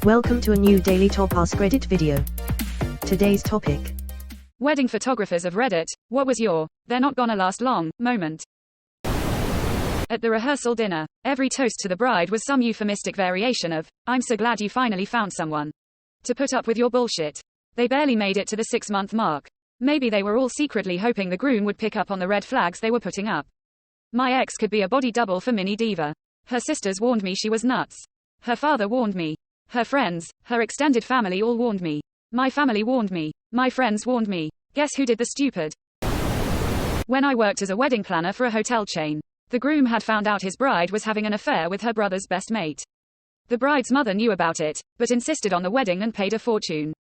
Welcome to a new Daily Top Askreddit video. Today's topic: Wedding photographers of Reddit, what was your "they're not gonna last long" moment? At the rehearsal dinner, every toast to the bride was some euphemistic variation of, "I'm so glad you finally found someone to put up with your bullshit." They barely made it to the 6-month mark. Maybe they were all secretly hoping the groom would pick up on the red flags they were putting up. My ex could be a body double for Mini Diva. Her sisters warned me she was nuts. Her father warned me. Her friends, her extended family all warned me. My family warned me. My friends warned me. Guess who did the stupid? When I worked as a wedding planner for a hotel chain, the groom had found out his bride was having an affair with her brother's best mate. The bride's mother knew about it, but insisted on the wedding and paid a fortune.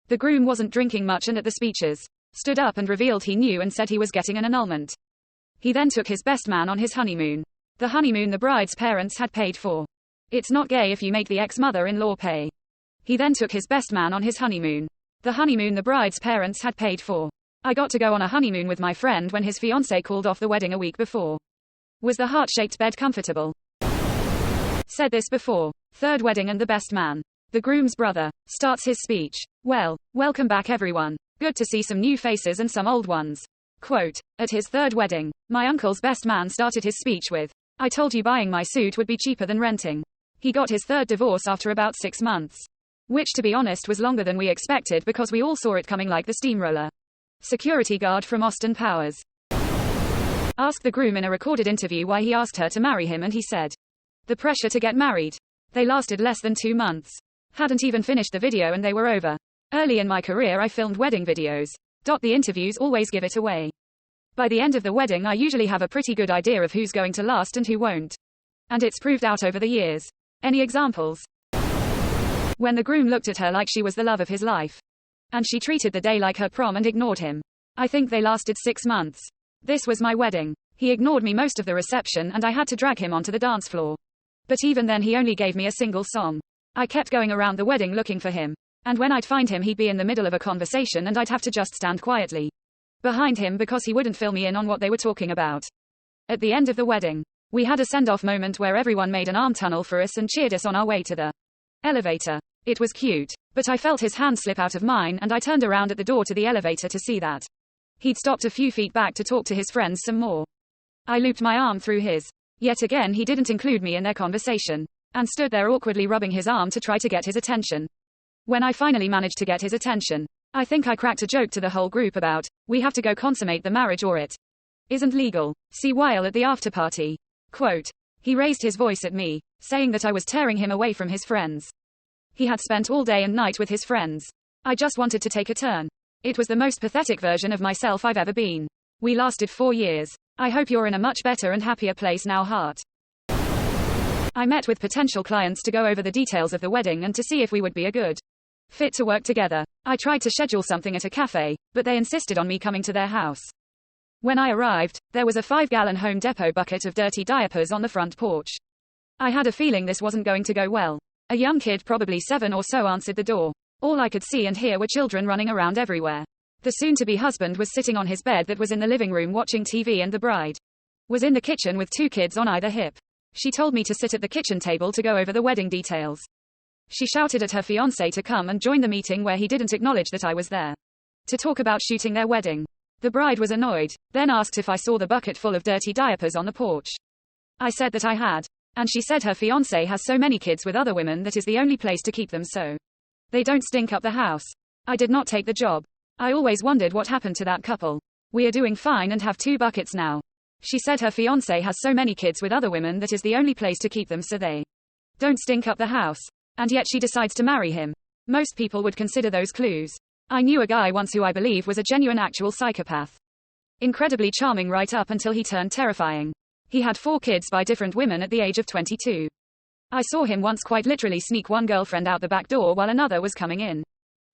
The groom wasn't drinking much and at the speeches, stood up and revealed he knew and said he was getting an annulment. He then took his best man on his honeymoon. The honeymoon the bride's parents had paid for. It's not gay if you make the ex-mother-in-law pay. He then took his best man on his honeymoon. The honeymoon the bride's parents had paid for. I got to go on a honeymoon with my friend when his fiancé called off the wedding a week before. Was the heart-shaped bed comfortable? Said this before. Third wedding and the best man, the groom's brother, starts his speech. Well, welcome back everyone. Good to see some new faces and some old ones. Quote, at his third wedding, my uncle's best man started his speech with, I told you buying my suit would be cheaper than renting. He got his third divorce after about 6 months. Which to be honest was longer than we expected because we all saw it coming like the steamroller. Security guard from Austin Powers asked the groom in a recorded interview why he asked her to marry him and he said, the pressure to get married. They lasted less than 2 months. Hadn't even finished the video and they were over. Early in my career I filmed wedding videos. The interviews always give it away. By the end of the wedding I usually have a pretty good idea of who's going to last and who won't. And it's proved out over the years. Any examples? When the groom looked at her like she was the love of his life. And she treated the day like her prom and ignored him. I think they lasted 6 months. This was my wedding. He ignored me most of the reception and I had to drag him onto the dance floor. But even then he only gave me a single song. I kept going around the wedding looking for him. And when I'd find him he'd be in the middle of a conversation and I'd have to just stand quietly behind him because he wouldn't fill me in on what they were talking about. At the end of the wedding, we had a send-off moment where everyone made an arm tunnel for us and cheered us on our way to the elevator. It was cute, but I felt his hand slip out of mine and I turned around at the door to the elevator to see that he'd stopped a few feet back to talk to his friends some more. I looped my arm through his. Yet again he didn't include me in their conversation, and stood there awkwardly rubbing his arm to try to get his attention. When I finally managed to get his attention, I think I cracked a joke to the whole group about, we have to go consummate the marriage or it isn't legal. See Weil at the after party. Quote, he raised his voice at me, saying that I was tearing him away from his friends. He had spent all day and night with his friends. I just wanted to take a turn. It was the most pathetic version of myself I've ever been. We lasted 4 years. I hope you're in a much better and happier place now, heart. I met with potential clients to go over the details of the wedding and to see if we would be a good fit to work together. I tried to schedule something at a cafe, but they insisted on me coming to their house. When I arrived, there was a 5-gallon Home Depot bucket of dirty diapers on the front porch. I had a feeling this wasn't going to go well. A young kid, probably 7 or so, answered the door. All I could see and hear were children running around everywhere. The soon-to-be husband was sitting on his bed that was in the living room watching TV and the bride was in the kitchen with 2 kids on either hip. She told me to sit at the kitchen table to go over the wedding details. She shouted at her fiancé to come and join the meeting where he didn't acknowledge that I was there to talk about shooting their wedding. The bride was annoyed, then asked if I saw the bucket full of dirty diapers on the porch. I said that I had. And she said her fiancé has so many kids with other women that is the only place to keep them so they don't stink up the house. I did not take the job. I always wondered what happened to that couple. We are doing fine and have 2 buckets now. She said her fiancé has so many kids with other women that is the only place to keep them so they don't stink up the house. And yet she decides to marry him. Most people would consider those clues. I knew a guy once who I believe was a genuine actual psychopath. Incredibly charming right up until he turned terrifying. He had 4 kids by different women at the age of 22. I saw him once quite literally sneak one girlfriend out the back door while another was coming in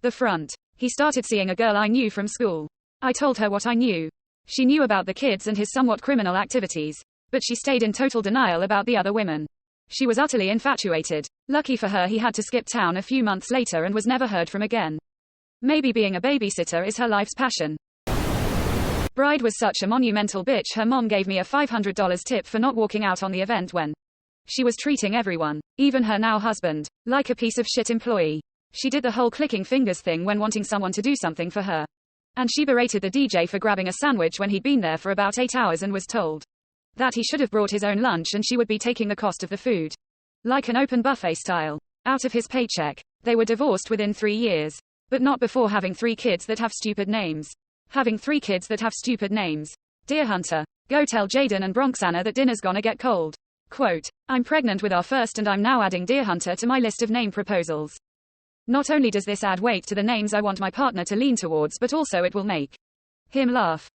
the front. He started seeing a girl I knew from school. I told her what I knew. She knew about the kids and his somewhat criminal activities, but she stayed in total denial about the other women. She was utterly infatuated. Lucky for her he had to skip town a few months later and was never heard from again. Maybe being a babysitter is her life's passion. Bride was such a monumental bitch her mom gave me a $500 tip for not walking out on the event when She was treating everyone, even her now husband, like a piece of shit employee. She did the whole clicking fingers thing when wanting someone to do something for her. And she berated the DJ for grabbing a sandwich when he'd been there for about 8 hours and was told that he should have brought his own lunch and she would be taking the cost of the food. Like an open buffet style. Out of his paycheck. They were divorced within 3 years. But not before having 3 kids that have stupid names. Having 3 kids that have stupid names. Dear Hunter, go tell Jaden and Bronxana that dinner's gonna get cold. Quote, I'm pregnant with our first and I'm now adding Dear Hunter to my list of name proposals. Not only does this add weight to the names I want my partner to lean towards, but also it will make him laugh.